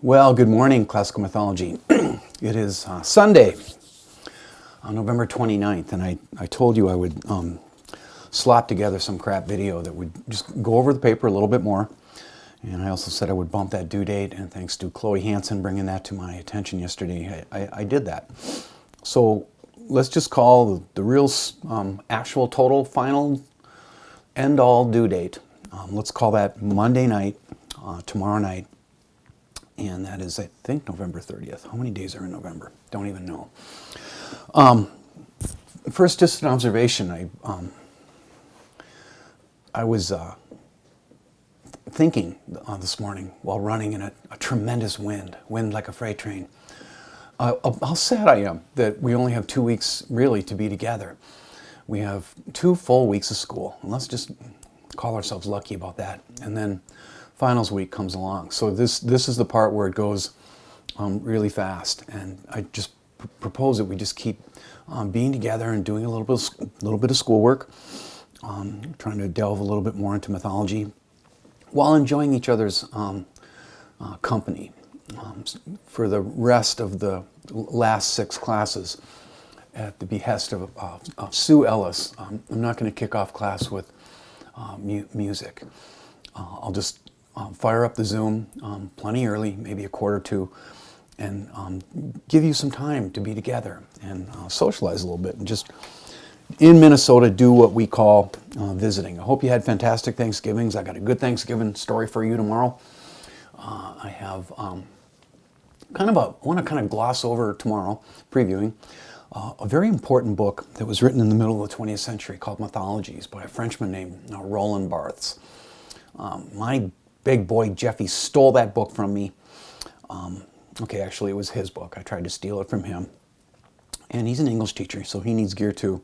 Well, good morning, Classical Mythology. It is Sunday, on November 29th, and I told you I would slop together some crap video that would just go over the paper a little bit more. And I also said I would bump that due date, and thanks to Chloe Hansen bringing that to my attention yesterday, I did that. So let's just call the real actual total final end-all due date. Let's call that Monday night, tomorrow night. And that is, I think, November 30th. How many days are in November? Don't even know. First, just an observation. I was thinking this morning while running in a tremendous wind like a freight train. How sad I am that we only have 2 weeks really to be together. We have 2 full weeks of school, and let's just call ourselves lucky about that. And then finals week comes along. So this is the part where it goes really fast, and I just propose that we just keep being together and doing a little bit of schoolwork, trying to delve a little bit more into mythology, while enjoying each other's company for the rest of the last 6 classes. At the behest of Sue Ellis, I'm not going to kick off class with music. I'll just fire up the Zoom plenty early, maybe a quarter to, and give you some time to be together and socialize a little bit, and just in Minnesota do what we call visiting. I hope you had fantastic Thanksgivings. I got a good Thanksgiving story for you tomorrow. I have I want to kind of gloss over tomorrow, previewing a very important book that was written in the middle of the 20th century called Mythology by a Frenchman named Roland Barthes. My big boy Jeffy stole that book from me. Okay, actually it was his book. I tried to steal it from him. And he's an English teacher, so he needs gear too.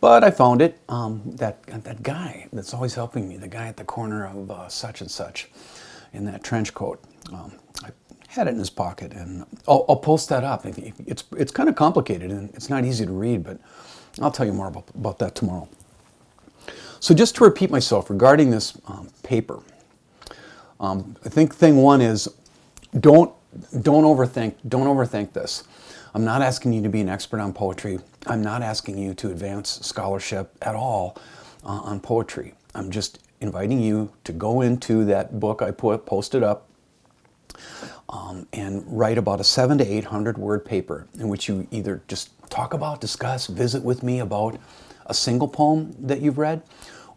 But I found it. That guy that's always helping me, the guy at the corner of such and such in that trench coat. I had it in his pocket, and I'll post that up. It's kind of complicated, and it's not easy to read, but I'll tell you more about that tomorrow. So just to repeat myself regarding this paper, I think thing one is don't overthink this. I'm not asking you to be an expert on poetry. I'm not asking you to advance scholarship at all on poetry. I'm just inviting you to go into that book I posted up and write about a 700 to 800 word paper in which you either just talk about, discuss, visit with me about a single poem that you've read,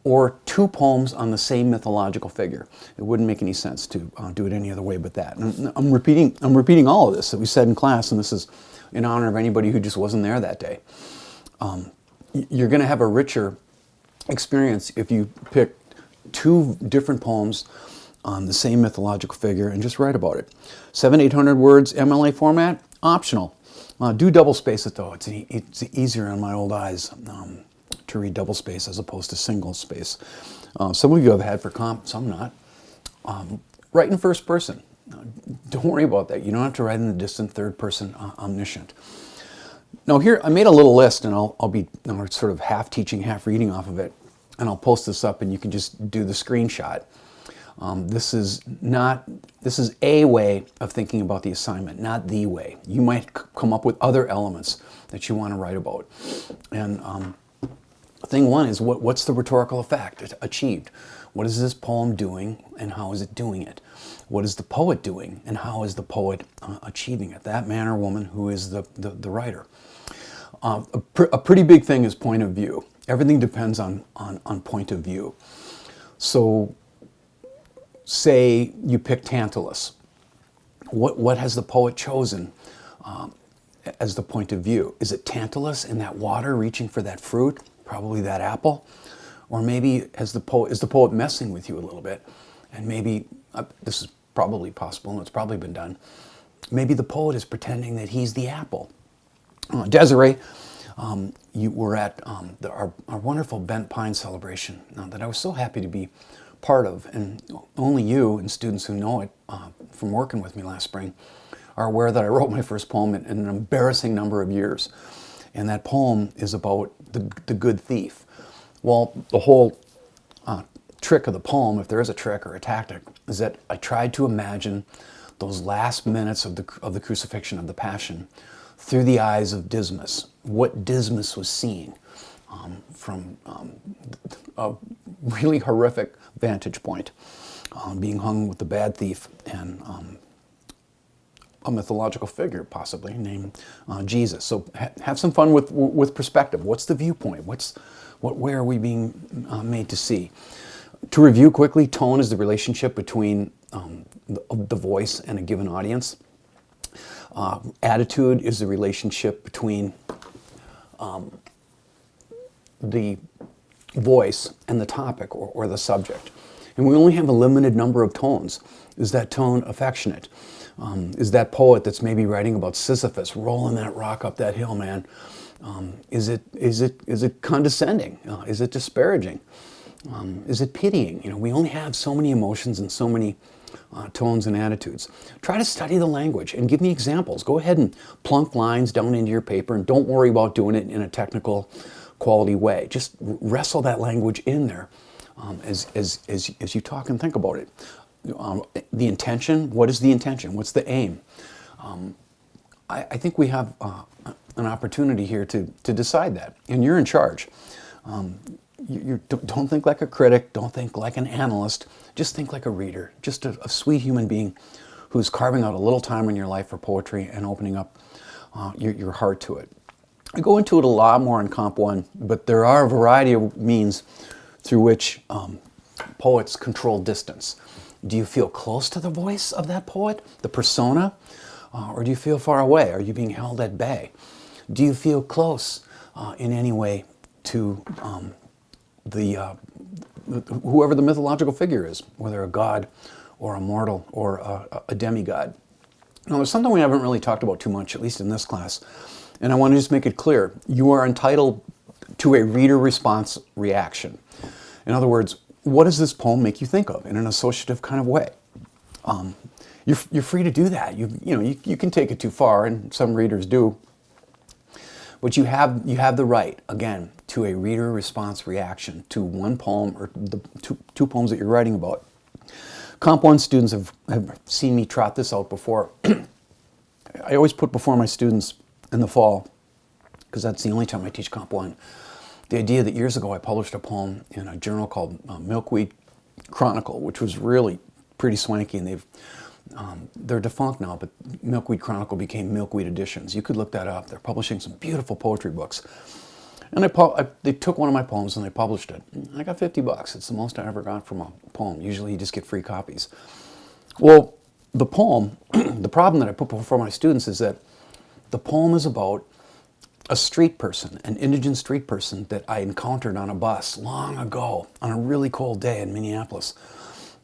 or 2 poems on the same mythological figure. It wouldn't make any sense to do it any other way but that. And I'm repeating all of this that we said in class, and this is in honor of anybody who just wasn't there that day. You're going to have a richer experience if you pick 2 different poems on the same mythological figure and just write about it. 700, 800 words, MLA format, optional. Do double space it though. It's easier on my old eyes to read double space as opposed to single space. Some of you have had for comp, some not. Write in first person. Don't worry about that. You don't have to write in the distant third person omniscient. Now here, I made a little list, and I'll be sort of half teaching, half reading off of it, and I'll post this up, and you can just do the screenshot. This is a way of thinking about the assignment, not the way. You might come up with other elements that you want to write about. And thing one is what's the rhetorical effect achieved? What is this poem doing, and how is it doing it? What is the poet doing, and how is the poet achieving it? That man or woman who is the writer. A pretty big thing is point of view. Everything depends on point of view. So say you pick Tantalus. What has the poet chosen as the point of view? Is it Tantalus in that water reaching for that fruit, probably that apple? Or maybe is the poet messing with you a little bit? And maybe, this is probably possible, and it's probably been done, maybe the poet is pretending that he's the apple. Desiree, you were at our wonderful Bent Pine celebration that I was so happy to be part of, and only you and students who know it from working with me last spring are aware that I wrote my first poem in an embarrassing number of years. And that poem is about the good thief. Well, the whole trick of the poem, if there is a trick or a tactic, is that I tried to imagine those last minutes of the crucifixion, of the Passion, through the eyes of Dismas. What Dismas was seeing from a really horrific vantage point, being hung with the bad thief and a mythological figure, possibly named Jesus. So have some fun with perspective. What's the viewpoint? Where are we being made to see? To review quickly, tone is the relationship between the voice and a given audience. Attitude is the relationship between the voice and the topic or the subject. And we only have a limited number of tones. Is that tone affectionate? Is that poet that's maybe writing about Sisyphus rolling that rock up that hill, man? Is it condescending? Is it disparaging? Is it pitying? We only have so many emotions and so many tones and attitudes. Try to study the language and give me examples. Go ahead and plunk lines down into your paper, and don't worry about doing it in a technical, quality way. Just wrestle that language in there as you talk and think about it. The intention, what is the intention? What's the aim? I think we have an opportunity here to decide that, and you're in charge. Don't think like a critic, don't think like an analyst, just think like a reader, just a sweet human being who's carving out a little time in your life for poetry and opening up your heart to it. I go into it a lot more in Comp 1, but there are a variety of means through which poets control distance. Do you feel close to the voice of that poet, the persona, or do you feel far away? Are you being held at bay? Do you feel close in any way to whoever the mythological figure is, whether a god or a mortal or a demigod? Now, there's something we haven't really talked about too much, at least in this class, and I want to just make it clear. You are entitled to a reader response reaction. In other words, what does this poem make you think of in an associative kind of way? You're free to do that. You can take it too far, and some readers do. But you have the right, again, to a reader response reaction to one poem or the two poems that you're writing about. Comp 1 students have seen me trot this out before. I always put before my students in the fall, because that's the only time I teach Comp 1, the idea that years ago I published a poem in a journal called Milkweed Chronicle, which was really pretty swanky, and they're defunct now, but Milkweed Chronicle became Milkweed Editions. You could look that up. They're publishing some beautiful poetry books. And they took one of my poems and they published it. I got $50. It's the most I ever got from a poem. Usually you just get free copies. Well, the poem, the problem that I put before my students is that the poem is about a street person, an indigent street person that I encountered on a bus long ago on a really cold day in Minneapolis.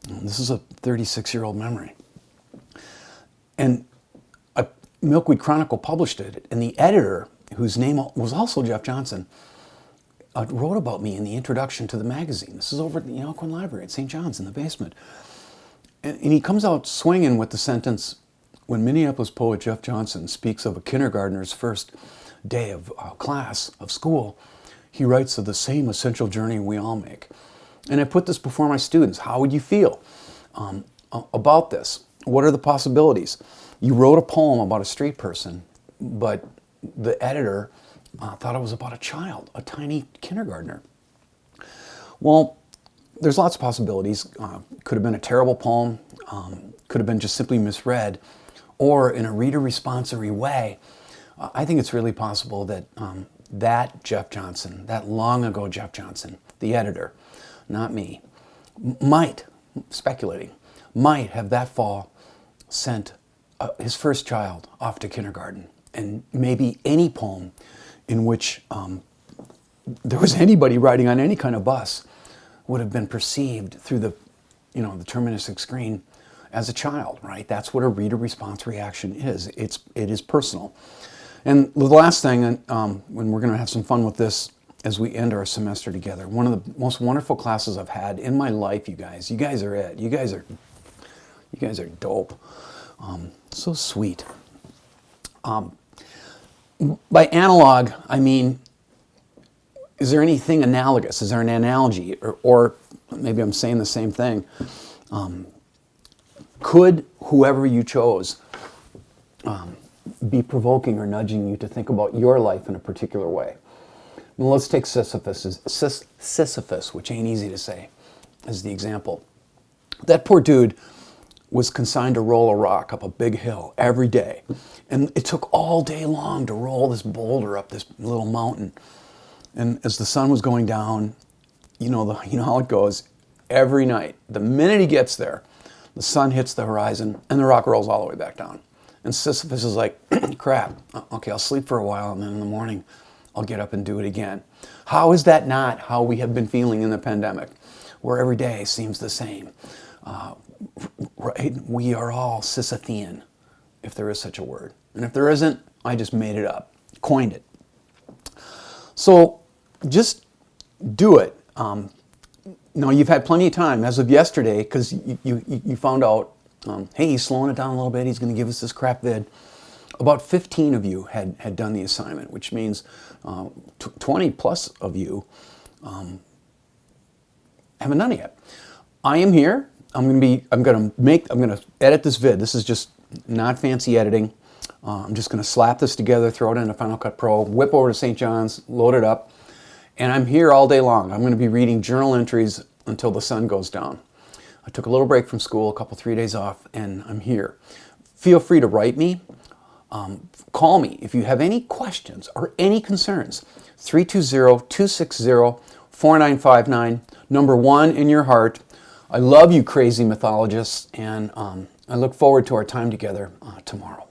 This is a 36-year-old memory. And Milkweed Chronicle published it, and the editor, whose name was also Jeff Johnson, wrote about me in the introduction to the magazine. This is over at the Alcuin Library at St. John's in the basement. And he comes out swinging with the sentence, when Minneapolis poet Jeff Johnson speaks of a kindergartner's first day of class, of school, he writes of the same essential journey we all make. And I put this before my students. How would you feel about this? What are the possibilities? You wrote a poem about a street person, but the editor thought it was about a child, a tiny kindergartner. Well, there's lots of possibilities. Could have been a terrible poem, could have been just simply misread, or in a reader-responsory way. I think it's really possible that that Jeff Johnson, that long ago Jeff Johnson, the editor, not me, might, speculating, might have that fall sent his first child off to kindergarten. And maybe any poem in which there was anybody riding on any kind of bus would have been perceived through the deterministic screen as a child, right? That's what a reader response reaction is. It is personal. And the last thing, when we're going to have some fun with this as we end our semester together, one of the most wonderful classes I've had in my life, you guys. You guys are it. You guys are dope. So sweet. By analog, I mean, is there anything analogous? Is there an analogy? Or maybe I'm saying the same thing. Could whoever you chose be provoking or nudging you to think about your life in a particular way? Well, let's take Sisyphus, which ain't easy to say, as the example. That poor dude was consigned to roll a rock up a big hill every day. And it took all day long to roll this boulder up this little mountain. And as the sun was going down, you know how it goes. Every night, the minute he gets there, the sun hits the horizon and the rock rolls all the way back down. And Sisyphus is like, crap, okay, I'll sleep for a while and then in the morning I'll get up and do it again. How is that not how we have been feeling in the pandemic, where every day seems the same? Right? We are all Sisyphean, if there is such a word. And if there isn't, I just made it up, coined it. So just do it. Now, you've had plenty of time as of yesterday, because you found out, hey, he's slowing it down a little bit, he's going to give us this crap vid. About 15 of you had done the assignment, which means 20 plus of you haven't done it yet. I am here. I'm going to edit this vid. This is just not fancy editing. I'm just going to slap this together, throw it into Final Cut Pro, whip over to St. John's, load it up, and I'm here all day long. I'm going to be reading journal entries until the sun goes down. I took a little break from school, 3 days off, and I'm here. Feel free to write me. Call me if you have any questions or any concerns. 320-260-4959, number 1 in your heart. I love you, crazy mythologists, and I look forward to our time together tomorrow.